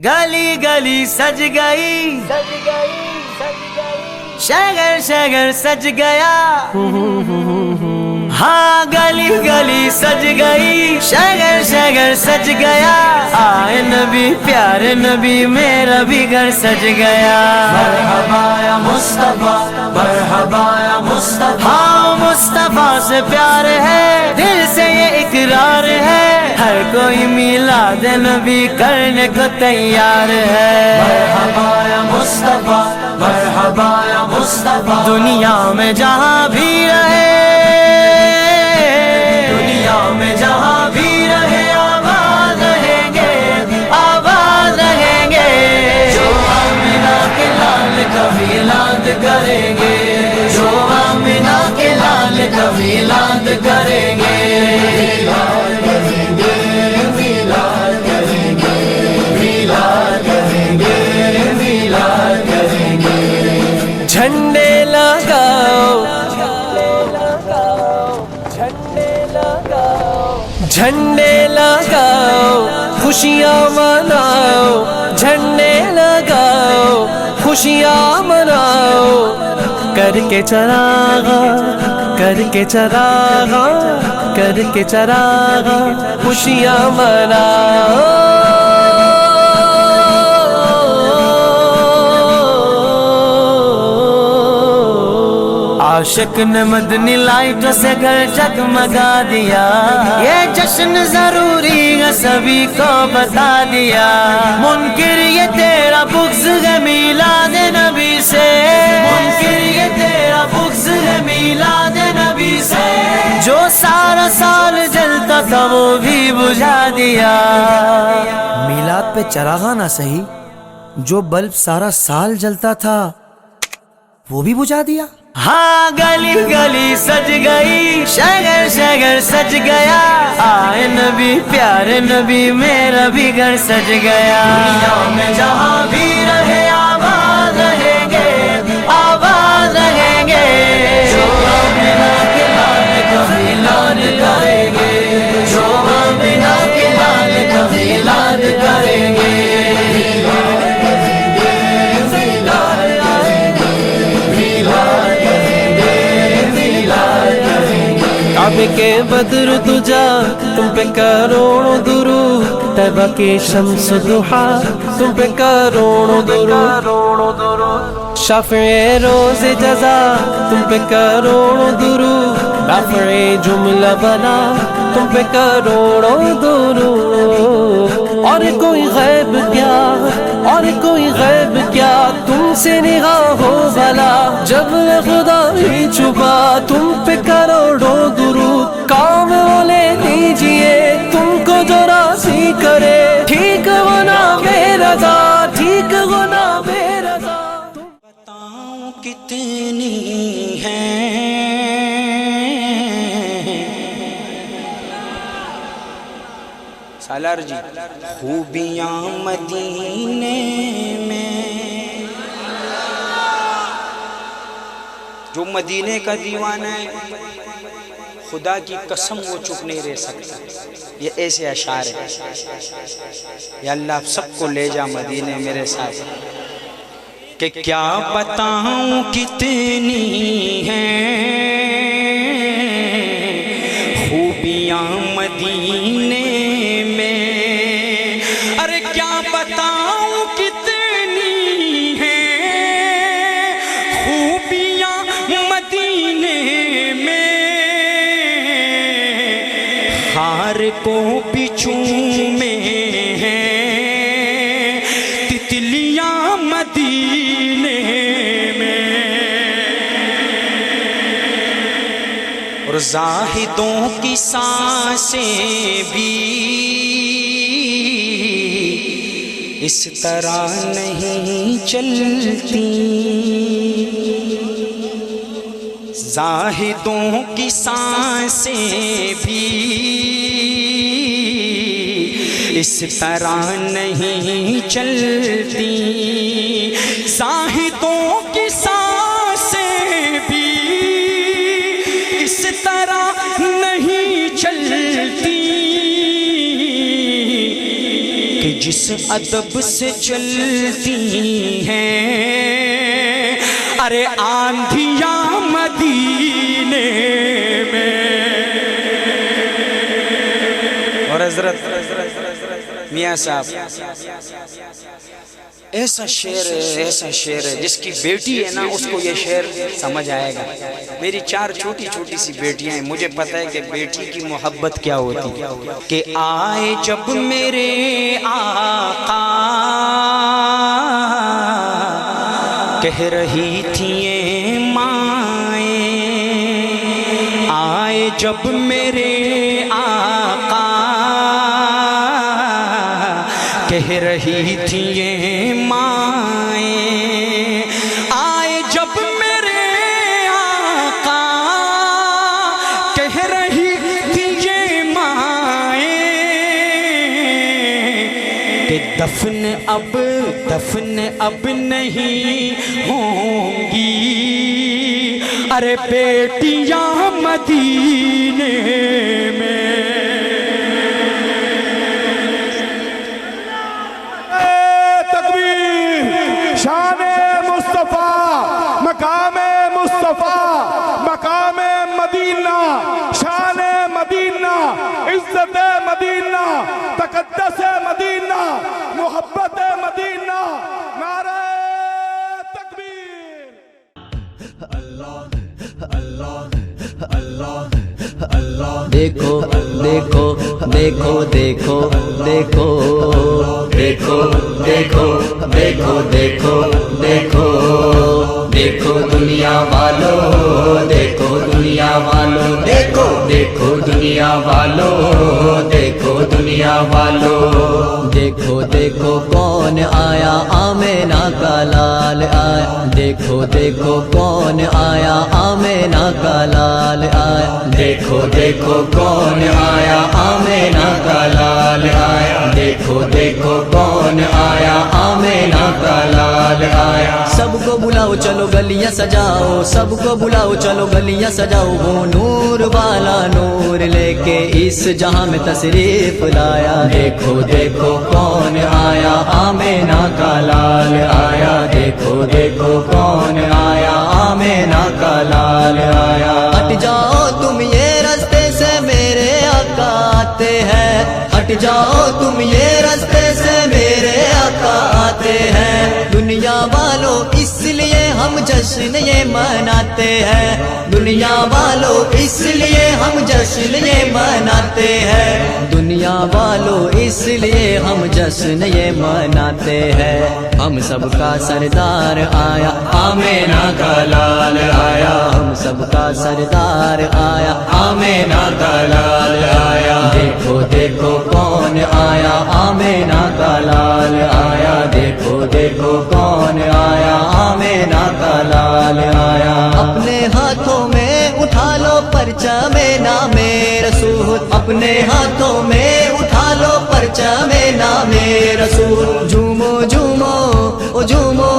گلی گلی سج گئی شہر شہر سج گیا ہاں گلی گلی سج گئی شہر شہر سج گیا آئے نبی پیارے نبی میرا بھی گھر سج گیا مرحبا یا مصطفیٰ مرحبا یا مصطفیٰ ہاں مصطفیٰ سے پیار ہے دل سے یہ اقرار ہے ہر کوئی میلاد نبی کرنے کو تیار ہے مرحبا یا مصطفیٰ مرحبا یا مصطفیٰ دنیا میں جہاں بھی رہے دنیا میں جہاں بھی رہے آباد رہیں گے آباد رہیں گے جو آمنہ کے لال کا میلاد کریں گے جو آمنہ کے لال کا میلاد کریں گے جھنڈے لگاؤ جھنڈے لگاؤ خوشیاں مناؤ جھنڈے لگاؤ خوشیاں مناؤ کر کے چراغاں کر کے چراغاں کر کے چراغاں خوشیاں مناؤ عاشق نے مدنی لائٹوں سے گھر جگمگا دیا یہ جشن ضروری ہے سبھی کو بتا دیا منکر یہ تیرا بغض ہے میلاد نبی سے منکر یہ تیرا بغض ہے میلاد نبی سے جو سارا سال جلتا تھا وہ بھی بجھا دیا میلاد پہ چراغاں نہ صحیح جو بلب سارا سال جلتا تھا وہ بھی بجھا دیا ہاں گلی گلی سج گئی شہر شہر سج گیا آئے نبی پیارے نبی میرا بھی گھر سج گیا دنیا میں جہاں بھی رہے آباد رہیں گے آباد رہیں گے جو آمنہ کے لال کا میلاد کریں گے جو آمنہ کے لال کا میلاد کریں گے کعبے کے بدر تجا تم پہ کروڑوں درود طیبہ کی شمس ضحا تم پہ کروڑوں درود شافع روز جزا تم پہ کروڑوں درود رافع جملہ بنا تم پہ کروڑوں درود اور کوئی غیب کیا اور کوئی غیب کیا تم سے نگاہ ہو بھلا جب خدا ہی چھپا تم پہ کروڑوں درود کام وہ لے دیجئے تم کو جو راضی کرے ٹھیک ہونا بے رضا ٹھیک ہونا بے رضا بتاؤں کتنی ہیں سالار جی خوبیاں مدینے میں جو مدینے کا دیوانہ ہے خدا کی قسم وہ چپ نہیں رہ سکتا یہ ایسے اشعار ہیں یا اللہ آپ سب کو لے جا مدینے میرے ساتھ کہ کیا بتاؤں کتنی ہیں خوبیاں مدینے میں ارے کیا بتاؤں کتنی ہیں خوبیاں مدینے میں خار کو بچھوں میں ہیں تتلیاں مدینے میں اور زاہدوں کی سانسیں بھی اس طرح نہیں چلتی زاہدوں کی سانسیں بھی اس طرح نہیں چلتی زاہدوں کی سانسیں بھی اس طرح نہیں چلتی کہ جس ادب سے چلتی ہیں ارے آندھیاں مدینے میں. اور حضرت میاں صاحب ایسا شعر ہے جس کی بیٹی ہے نا اس کو یہ شعر سمجھ آئے گا. میری 4 چھوٹی چھوٹی سی بیٹیاں ہیں, مجھے پتہ ہے کہ بیٹی کی محبت کیا ہوتی ہے. کہ آئے جب میرے آقا کہہ رہی تھیں یہ مائیں, آئے جب میرے آقا کہہ رہی تھیں یہ مائیں, آئے جب میرے آقا کہہ رہی تھیں یہ مائیں کہ دفن اب نہیں ہوں گی ارے بیٹیاں مدینے میں. شان مصطفیٰ مقام مصطفیٰ مقام مدینہ شان مدینہ عزت مدینہ تقدس مدینہ محبت مدینہ. نعرہ تکبیر. دیکھو دیکھو دیکھو دیکھو دیکھو دیکھو دیکھو دیکھو دیکھو دیکھو دیکھو دنیا والو دیکھو دنیا والو دیکھو دیکھو دنیا والو دیکھو دنیا والو دیکھو دیکھو کون آیا آمینہ کا لال آیا دیکھو دیکھو کون آیا آمینہ کا لال آیا دیکھو دیکھو کون آیا آمینہ کا لال آیا دیکھو دیکھو کون آیا آمینہ کا لال آیا. سب کو بلاؤ چلو گلیاں سجاؤ سب کو بلاؤ چلو گلیاں سجاؤ وہ نور والا نور لے کے اس جہاں میں تشریف لایا. دیکھو دیکھو کون آیا آمینہ کا لال آیا دیکھو دیکھو کون آیا آمینہ کا لال آیا. ہٹ جاؤ تم یہ راستے سے میرے آقا آتے ہیں ہٹ جاؤ تم یہ راستے سے میرے آقا آتے ہیں. دنیا والوں اس لیے ہم جشن یہ مناتے ہیں دنیا والوں اس لیے ہم جشن یہ مناتے ہیں دنیا والوں اس لیے ہم جشن یہ مناتے ہیں. ہم سب کا سردار آیا آمینہ کا لال آیا ہم سب کا سردار آیا آمینہ کا لال آیا. دیکھو دیکھو کون آیا آمینہ کا لال آیا دیکھو دیکھو کون آیا آمینہ کا لال آیا. اپنے ہاتھوں میں اٹھا لو پرچم نام رسول اپنے ہاتھوں میں اٹھا لو پرچم نام رسول. جھومو جھومو او جھومو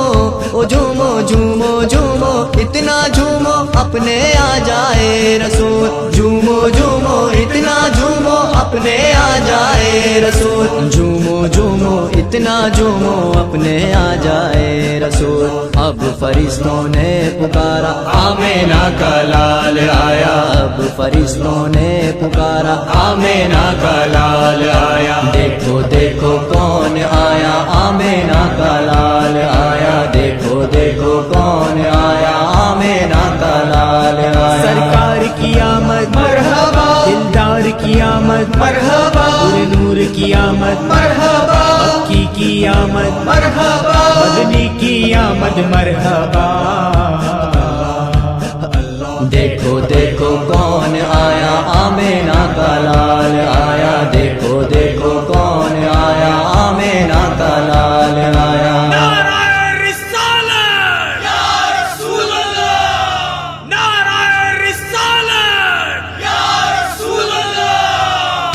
او جھومو جھومو جھومو اتنا جھومو اپنے آ جائے رسول. جھومو جھومو اتنا جھومو اپنے آ جائے رسول. جھومو جھومو اتنا جھومو اپنے آ جائے رسول. اب فرشتوں نے پکارا آمینہ کا لال آیا اب فرشتوں نے پکارا آمینہ کا لال آیا. دیکھو دیکھو کون آیا آمینہ کا لال آیا دیکھو دیکھو کون آیا آمینہ کا لال آیا. سرکار کی آمد مرحبا دلدار کی آمد مرحبا نور کی آمد مرحبا مکی کی آمد مرحبا مدنی کی آمد مرحبا. دیکھو دیکھو کون آیا آمینہ کا لال آیا دیکھو دیکھو کون آیا آمینہ کا لال آیا.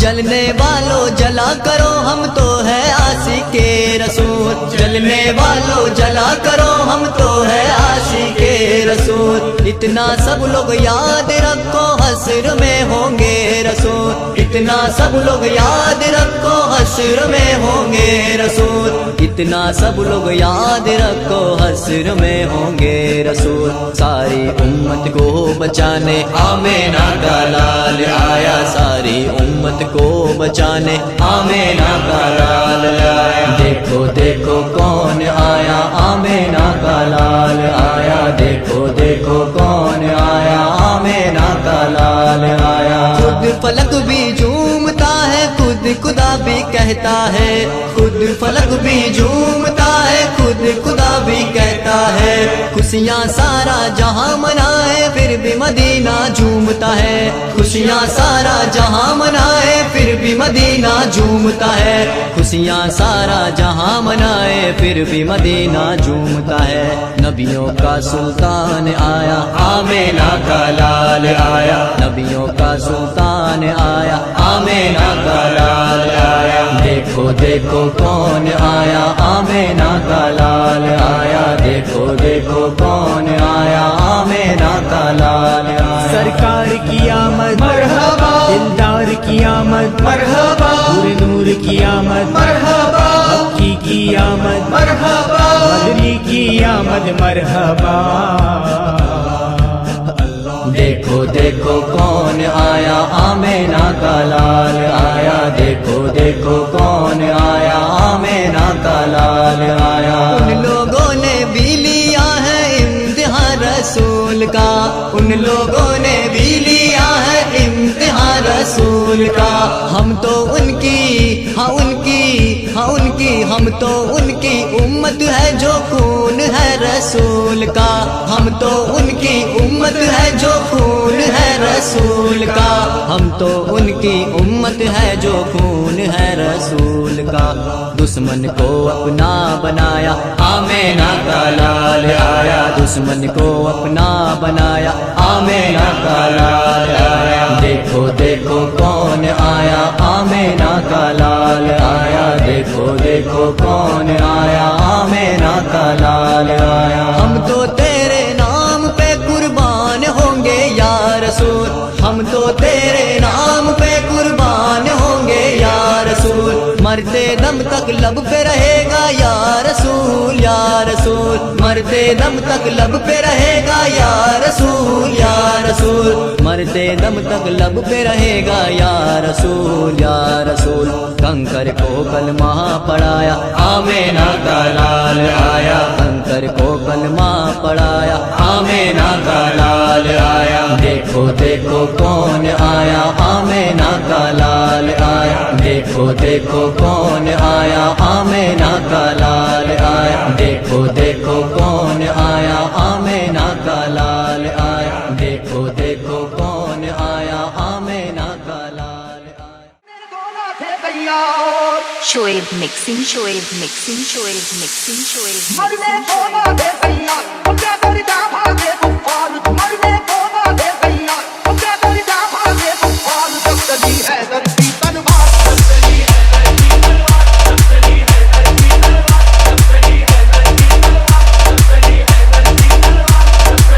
جلنے والوں جلا کرو ہم تو ہے عاشق رسول جلنے والوں جلا کرو ہم تو ہے عاشق رسول. اتنا سب لوگ یاد رکھو حشر میں ہوں گے رسول اتنا سب لوگ یاد رکھو حشر میں ہوں گے رسول، اتنا سب لوگ یاد رکھو حشر میں ہوں گے رسول۔ ساری امت کو بچانے آمینہ کا لال آیا، ساری امت کو بچانے آمینہ کا لال آیا۔ دیکھو دیکھو کون آیا، آمینہ کا لال آیا، دیکھو دیکھو کون آیا، آمینہ کا لال آیا۔ خود فلک بھی جھومتا ہے، خود خدا بھی کہتا ہے، خود فلک بھی جھومتا ہے، خود خدا بھی کہتا ہے۔ خوشیاں سارا جہاں منائے پھر بھی مدینہ جھومتا ہے، خوشیاں سارا جہاں منائے پھر بھی مدینہ جھومتا ہے، خوشیاں سارا جہاں منائے پھر بھی مدینہ جھومتا ہے۔ نبیوں کا سلطان آیا، آمینہ کا لال آیا، نبیوں کا سلطان آیا، آمینہ کا لال آیا۔ دیکھو دیکھو کون آیا، آمینہ کا لال آیا، دیکھو دیکھو کون آیا، آمینہ کا لال آیا۔ سرکار کی آمد مرحبا، دلدار کی آمد مرحبا، نور کی آمد مرحبا، مکی کی آمد مرحبا، مدنی کی آمد مرحبا۔ دیکھو دیکھو کون آیا، آمینہ کا لال آیا، دیکھو دیکھو کون آیا، آمینہ کا لال آیا۔ ان لوگوں نے بھی لیا ہے امتحان رسول کا، ان لوگوں نے بھی لیا ہے امتحان رسول کا۔ ہم تو ان کی ہم تو ان کی امت ہے جو خون ہے رسول کا، ہم تو ان کی امت ہے جو خون ہے رسول کا، ہم تو ان کی امت ہے جو خون ہے رسول کا۔ دشمن کو اپنا بنایا، آمینہ کا لال آیا، دشمن کو اپنا بنایا، آمینہ کا لال آیا۔ دیکھو دیکھو کون آیا، آمینہ کا لال آیا، دیکھو دیکھو کون آیا، آمینہ کا لال آیا۔ ہم تو تیرے نام پہ قربان ہوں گے یا رسول، ہم تو تیرے نام پہ قربان ہوں گے یا رسول، مرتے دم تک لب پہ رہے گا یا رسول، یا رسول، مرتے دم تک لب پہ رہے گا یا رسول، یا رسول، مرتے دم تک لب پہ رہے گا یا رسول، یا رسول۔ کنکر کو کلمہ پڑھایا، آمینہ کا لال آیا، کنکر کو کلمہ پڑھایا، آمینہ کا لال آیا۔ دیکھو دیکھو کون آیا، آمینہ کا لال آیا، دیکھو دیکھو کون آیا، آمینہ کا لال آیا، دیکھو دیکھو کون آیا، آمینہ کا لال آیا، دیکھو دیکھو کون آیا، آمینہ کا لال آیا۔ Shoaib mixing, Shoaib mixing, Shoaib mixing, Shoaib مرنے کو نہ دے سیا، مجھے درجہ بھاگے کفار، مرنے کو نہ دے سیا، مجھے درجہ بھاگے کفار، جب چلی ہے درجی تلوار، جب چلی ہے درجی تلوار، جب چلی ہے درجی تلوار، جب چلی ہے درجی تلوار، جب چلی ہے درجی تلوار، جب چلی ہے درجی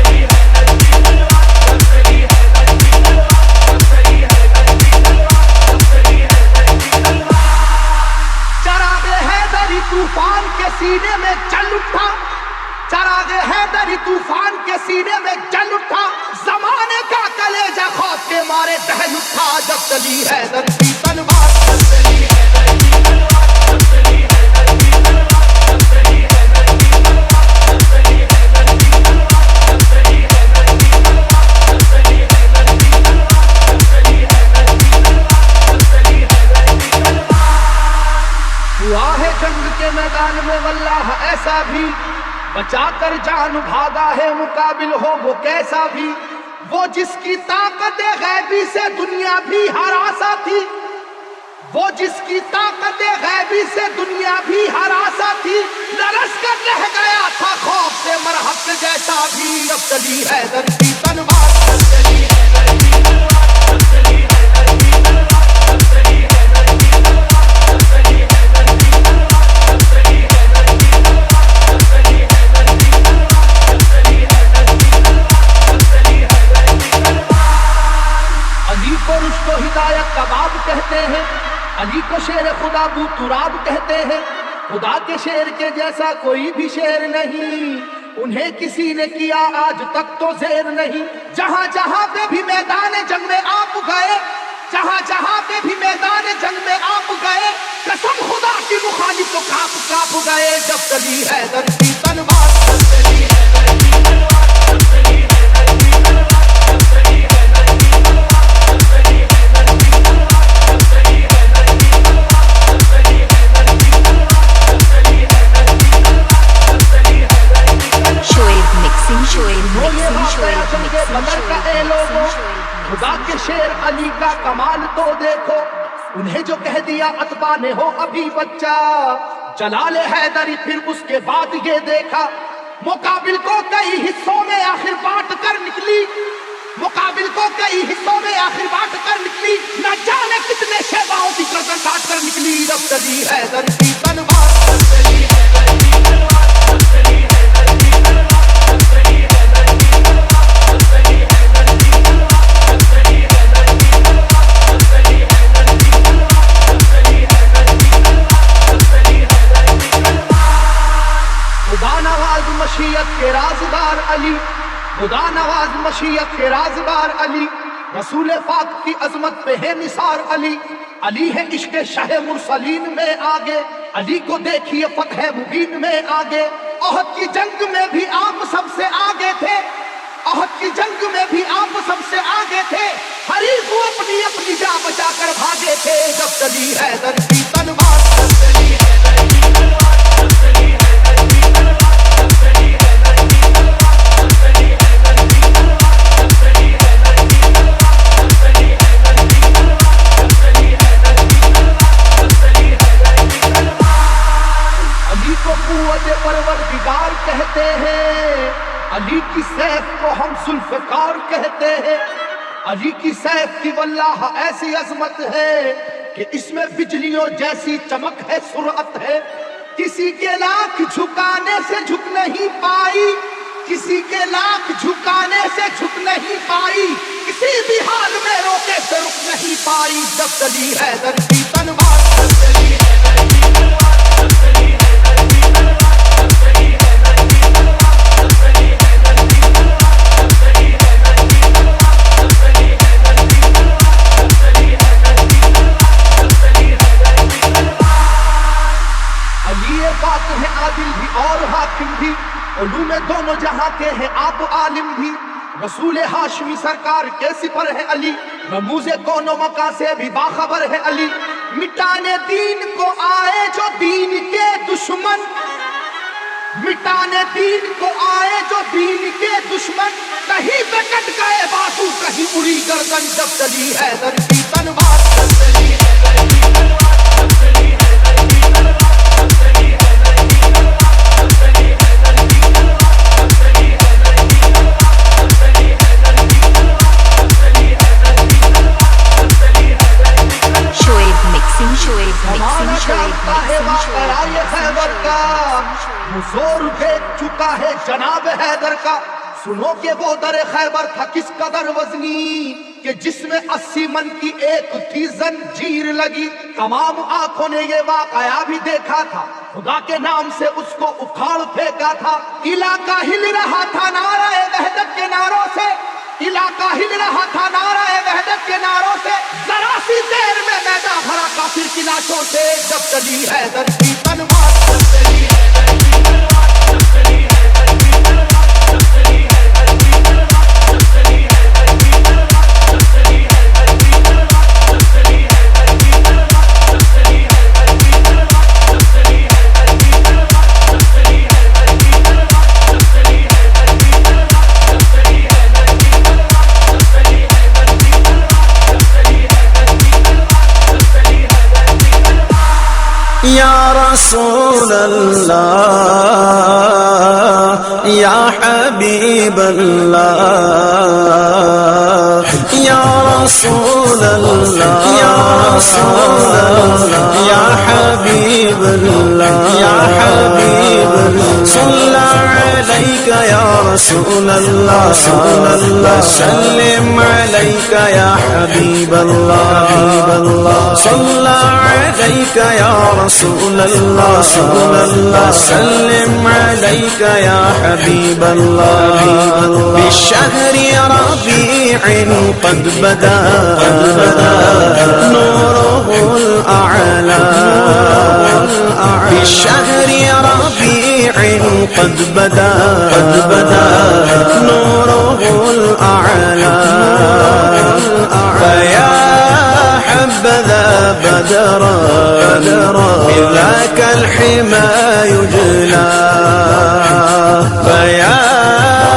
تلوار، جب چلی ہے درجی تلوار، جب چلی ہے درجی تلوار، جب چلی ہے درجی تلوار۔ چراغ حیدری طوفان کے سینے میں جل اٹھا، چراغ حیدری طوفان کے سینے میں جل اٹھا، زمانے کا کلیجہ خوف کے مارے دہل اٹھا، جب چلی حیدر کی تلوار، جب چلی حیدر کی تلوار، جب چلی حیدر کی تلوار، جب چلی حیدر کی تلوار، جب چلی حیدر کی تلوار، جب چلی حیدر کی تلوار، جب چلی حیدر کی تلوار، جب چلی حیدر کی تلوار، جب چلی حیدر کی تلوار۔ ہوا ہے جنگ کے میدان میں واللہ ایسا بھی، بچا کر جان بھاگا ہے مقابل ہو وہ کیسا بھی، وہ جس کی طاقت غیبی سے دنیا بھی ہراسا تھی، وہ جس کی طاقت غیبی سے دنیا بھی ہراسا تھی، لرز کر رہ گیا تھا خوف سے مرہق جیسا بھی، اب چلی حیدر کی تلوار، اب چلی حیدر کی تلوار، اب چلی حیدر کی تلوار، اب چلی حیدر کی تلوار، اب چلی حیدر کی تلوار، اب چلی حیدر کی تلوار، اب چلی حیدر کی تلوار، اب چلی حیدر کی تلوار، اب چلی حیدر کی تلوار۔ علی کو رشد و ہدایت کا باب کہہ کو تراب کہتے ہیں، خدا کے شیر کے جیسا کوئی بھی شیر نہیں، انہیں کسی نے کیا آج تک تو زیر نہیں۔ جہاں جہاں پہ بھی میدان جنگ میں آپ گئے، جہاں جہاں پہ بھی میدان جنگ میں آپ گئے، قسم خدا کی مخالف تو کاپ کاپ گئے۔ جب چلی حیدر کی تلوار، جب چلی حیدر کی تلوار، جب چلی حیدر کی تلوار، جب چلی حیدر کی تلوار، جب چلی حیدر کی تلوار، جب چلی حیدر کی تلوار، جب چلی حیدر کی تلوار، جب چلی حیدر کی تلوار، جب چلی حیدر کی تلوار۔ Shoaib mixing, Shoaib وہ یہ mixing, واقعہ Shoaib جنگ mixing, بدر کا اے Shoaib لوگوں، mixing, Shoaib mixing. خدا کے شیر علی کا کمال تو دیکھو، انہیں جو کہہ دیا اتباع نے ہو ابھی بچہ، جلال حیدری پھر اس کے بعد یہ دیکھا، مقابل کو کئی حصوں میں آخر بانٹ کر نکلی، مقابل کو کئی حصوں میں آخر بانٹ کر نکلی، نہ جانے کتنے شیباؤں کی گردن کاٹ کر نکلی۔ جب چلی حیدر کی تلوار، جب چلی حیدر کی تلوار، جب چلی حیدر کی تلوار، جب چلی حیدر کی تلوار، جب چلی حیدر کی تلوار، جب چلی حیدر کی تلوار، جب چلی حیدر کی تلوار، جب چلی حیدر کی تلوار، جب چلی حیدر کی تلوار۔ خدا نواز مشیت کے رازدار علی، خدا نواز مشیت کے رازدار علی، رسول پاک کی عظمت پہ ہے نثار علی، علی ہے عشق شاہ مرسلین میں آگے، علی کو دیکھیے فتح مبین میں آگے۔ احد کی جنگ میں بھی آپ سب سے آگے تھے، احد کی جنگ میں بھی آپ سب سے آگے تھے، حریف کو اپنی اپنی جان بچا کر بھاگے تھے۔ جب چلی حیدر کی تلوار، جب چلی حیدر کی تلوار، جب چلی حیدر کی تلوار، جب چلی حیدر کی تلوار، جب چلی حیدر کی تلوار، جب چلی حیدر کی تلوار، جب چلی حیدر کی تلوار، جب چلی حیدر کی تلوار، جب چلی حیدر کی تلوار۔ علی کو قوت پروردگار کہتے ہیں، علی کی سیف کو ہم ذوالفقار کہتے ہیں، علی کی سیف کی واللہ ایسی عظمت ہے کہ اس میں بجلیوں جیسی چمک ہے، سرعت ہے، کسی کے لاکھ جھکانے سے جھک نہیں پائی، کسی کے لاکھ جھکانے سے جھک نہیں پائی، کسی بھی حال میں روکے سے رک نہیں پائی۔ جب چلی حیدر کی تلوار، جب چلی حیدر کی تلوار، جب چلی حیدر کی تلوار، جب چلی حیدر کی تلوار، جب چلی حیدر کی تلوار، جب چلی حیدر کی تلوار، جب چلی حیدر کی تلوار، جب چلی حیدر کی تلوار، جب چلی حیدر کی تلوار۔ علی پاک ہے عادل بھی اور حاکم بھی، علوم دونوں جہاں کے ہیں آپ عالم بھی، رسول ہاشمی سرکار کے سپر ہے علی، رموز کون و مکان سے بھی باخبر ہے علی، مٹانے دین کو آئے جو دین کے دشمن، مٹانے دین کو آئے جو دین کے دشمن، کہیں پہ کٹ گئے بازو کہیں اڑی گردن۔ جب چلی حیدر کی تلوار، جب چلی حیدر کی تلوار، جب چلی حیدر کی تلوار، جب چلی حیدر کی تلوار، جب چلی حیدر کی تلوار، جب چلی حیدر کی تلوار، جب چلی حیدر کی تلوار، جب چلی حیدر کی تلوار، جب چلی حیدر کی تلوار۔ Shoaib mixing, Shoaib زمانہ mixing, Shoaib جانتا ہے mixing, واقعہ Shoaib یہ خیبر mixing, کا، Shoaib وہ زور دیکھ چکا ہے جناب حیدر کا۔ سنو کہ وہ در خیبر تھا کس قدر وزنی، کہ جس میں 80 من کی ایک تھی زنجیر لگی۔ تمام آنکھوں نے یہ واقعہ بھی دیکھا تھا، خدا کے نام سے اس کو اکھاڑ پھینکا تھا۔ علاقہ ہل رہا تھا نعرہ وحدت کے نعروں سے، علاقہ ہل رہا تھا نعرہ وحدت کے نعروں سے، ذرا سی دیر میں میدان بھرا کافر کی لاشوں سے۔ جب چلی حیدر کی تلوار، جب چلی حیدر کی تلوار، جب چلی حیدر کی تلوار، جب چلی حیدر کی تلوار، جب چلی حیدر کی تلوار، جب چلی حیدر کی تلوار، جب چلی حیدر کی تلوار، جب چلی حیدر کی تلوار، جب چلی حیدر کی تلوار، جب چلی حیدر کی تلوار، جب چلی حیدر کی تلوار، جب چلی حیدر کی تلوار، جب چلی حیدر کی تلوار، جب چلی حیدر کی تلوار، جب چلی حیدر کی تلوار۔ یا رسول اللہ، یا حبیب اللہ، یا رسول اللہ، یا رسول اللہ، یا حبیب اللہ، یا حبیب اللہ، صلی علیک یا رسول الله سلم عليك يا حبيب الله صلى عليك يا رسول الله سلم عليك يا حبيب الله بالشهر ربيع قد بدا نوره الأعلى بالشهر ربيع قد بدا نوره الأعلى فيا حبذا بدرا بذاك الحمى يجلى فيا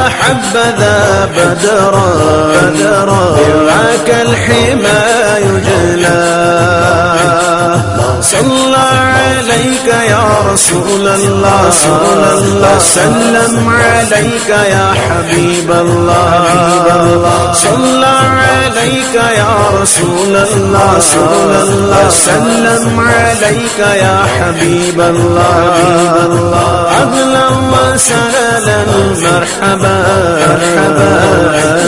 حبذا بدرا بذاك الحمى يجلى صلى عليك يا رسول الله سلم عليك يا حبيب الله صلى عليك يا رسول الله سلم عليك يا حبيب الله أهلا وسهلا مرحبا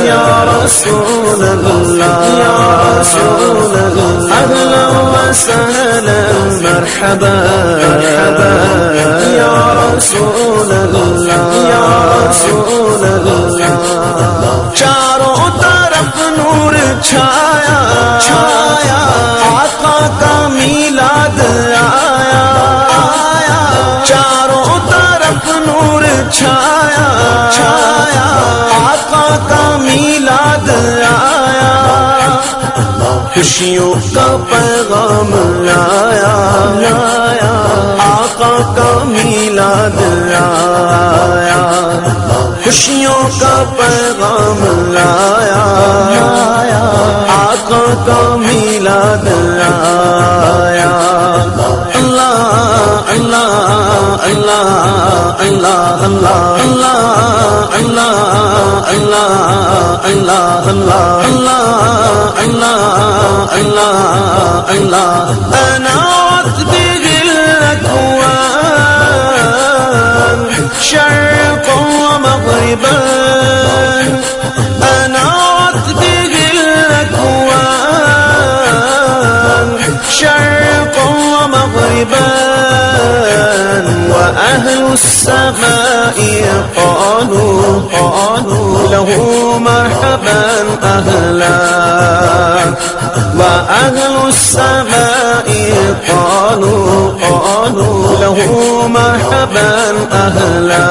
يا رسول الله أهلا وسهلا مرحبا يا رسول الله چاروں طرف نور چھایا آقا کا میلاد آیا چاروں طرف نور چھایا آقا کا میلاد آیا خوشیوں کا پیغام لایا آقا کا میلاد آیا خوشیوں کا پیغام لایا آقا کا میلاد آیا اللہ اللہ اللہ اللہ اللہ اللہ اللہ اللہ اللہ اللہ الله أنا أطبق الأكوان شرقا ومغربا أنا أطبق الأكوان شرقا ومغربا وأهل السماء قالوا له مرحبا أهلا وأهل السماء قالوا له مرحبا أهلا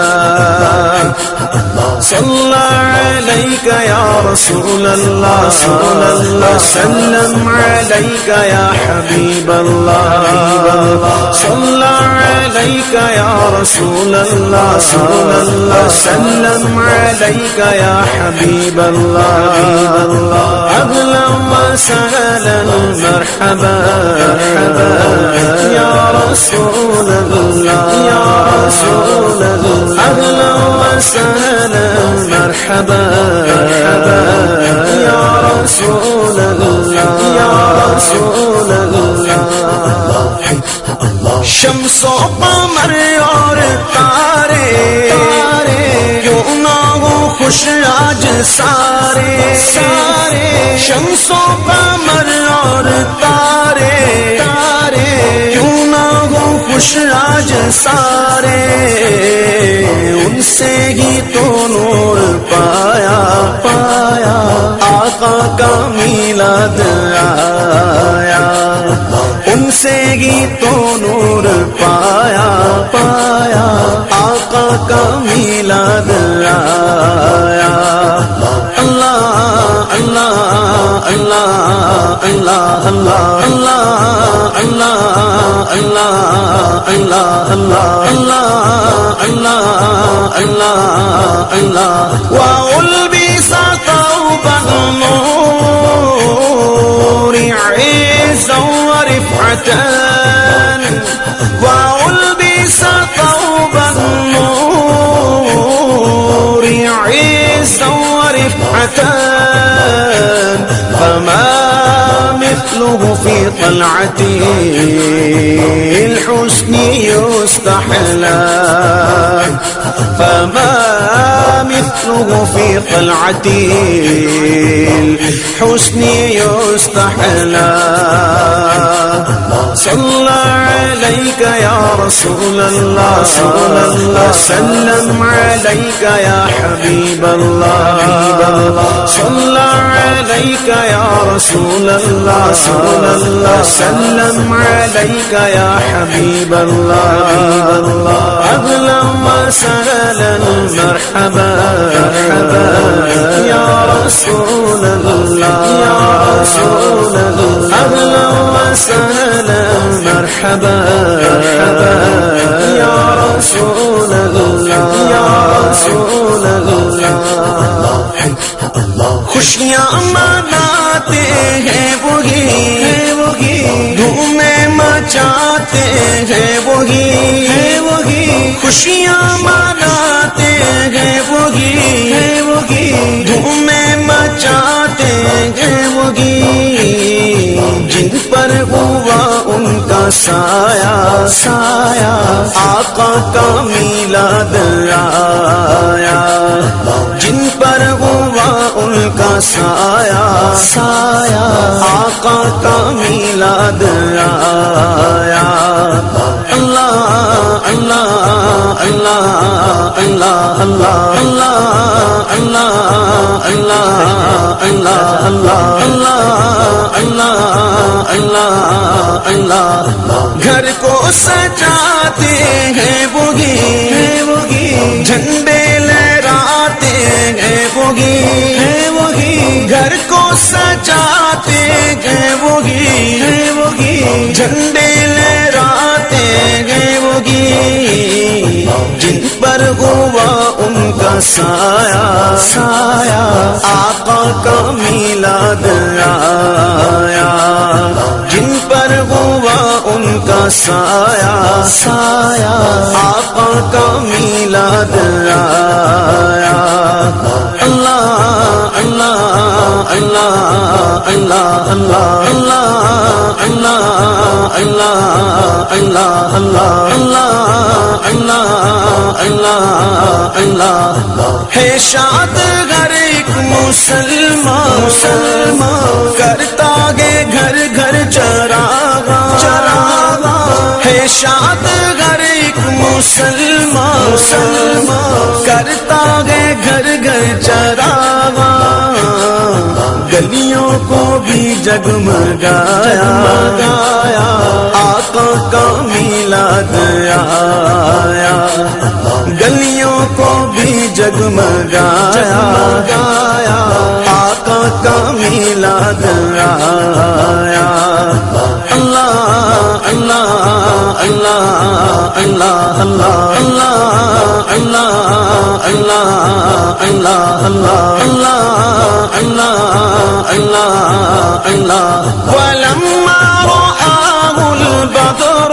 صلى عليك يا رسول الله سلم عليك يا حبيب الله صلى عليك يا رسول الله سلم عليك يا حبيب الله أهلا وسهلا مرحبا يا رسول الله أهلا وسهلا مرحبا يا رسول الله شمس و قمر اور تارے کیوں نہ ہو خوش آج سارے شمس و قمر اور تارے کیوں نہ ہو خوش آج سارے ان سے ہی تو نور پایا آقا کا میلاد آیا ان سے ہی تو نور پایا آقا کا میلاد آیا اللہ اللہ اللہ اللہ اللہ اللہ اللہ اللہ اللہ اللہ اللہ وألبس ثوب النور عزا ورفعة وألبس ثوب النور عزا ورفعة فما مثله في طلعته الحسن يستحلى فما مثله في طلعة الحسن يستحلى صلى عليك يا رسول الله وسلم عليك يا حبيب الله صلى عليك يا رسول الله وسلم عليك يا حبيب الله أهلا وسهلا مرحبا يا رسول الله يا رسول الله أهلا وسهلا مرحبا يا رسول الله يا رسول الله خوشیاں مناتے ہیں وہی دھومیں مچاتے ہیں وہی خوشیاں مناتے ہیں وہی دھومیں مچاتے ہیں وہی جن پر ہوا ان کا سایہ آقا کا میلاد آیا جن پر ہوا ان کا سایہ آقا کا میلاد آیا اللہ اللہ اللہ اللہ اللہ اللہ اللہ اللہ اللہ اللہ اللہ اللہ گھر کو سجاتے ہیں وہی جھنڈے لہراتے ہیں وہی گھر کو سجاتے ہیں وہی جھنڈے لہراتے ہیں وہی جن پر ہوا ان کا سایہ آقا کا میلاد آیا جن پر ہوا ان کا سایہ آقا کا میلاد آیا اللہ اللہ اللہ اللہ اللہ اللہ اللہ اللہ اللہ اللہ اللہ اللہ ہے شاد ہر ایک مسلمان کرتا ہے گھر گھر چراغاں ہے شاد ہر ایک مسلمان کرتا ہے گھر گھر چراغاں گلیوں کو بھی جگمگایا آقا کا میلاد آیا گلیوں کو بھی جگمگایا آقا کا میلاد آیا اللہ اللہ اللہ اللہ اللہ اللہ اللہ اللہ اللہ اللہ اللہ اللہ ولما رآه البدر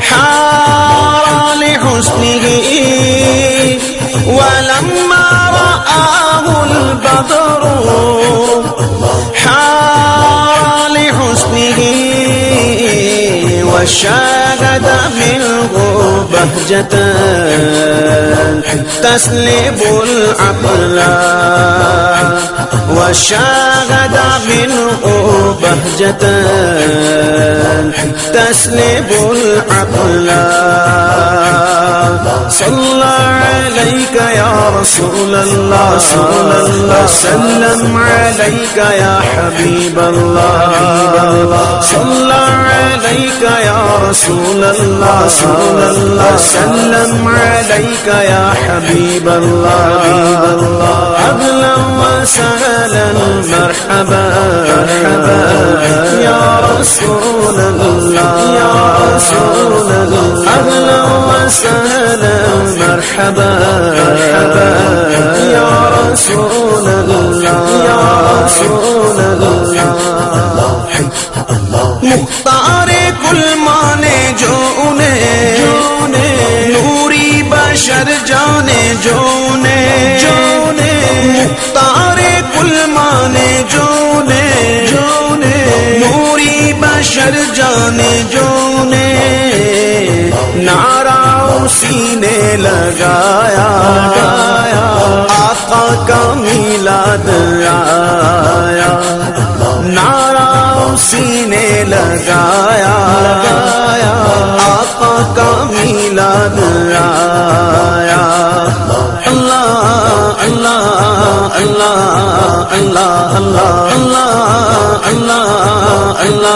حار لحسنه ولما رآه البدر حار لحسنه وشاهد منه بهجة تسلب العقل وشاهد منه بهجة تسلب العقل صلى عليك يا رسول الله وسلم عليك يا حبيب الله صلى عليك يا رسول الله وسلم عليك يا حبيب الله أهلا وسهلا مرحبا يا رسول الله يا رسول الله أهلا وسهلا مرحبا يا رسول الله يا رسول الله مختار کل مانے جو انہیں نوری بشر جانے جو مختار کل مانے جو نوری بشر بشر جانے جو نے نعرہ اسی نے لگایا آقا کا میلاد آیا نعرہ اسی نے لگایا آقا کا میلاد آیا اللہ اللہ اللہ اللہ اللہ اللہ اللہ اللہ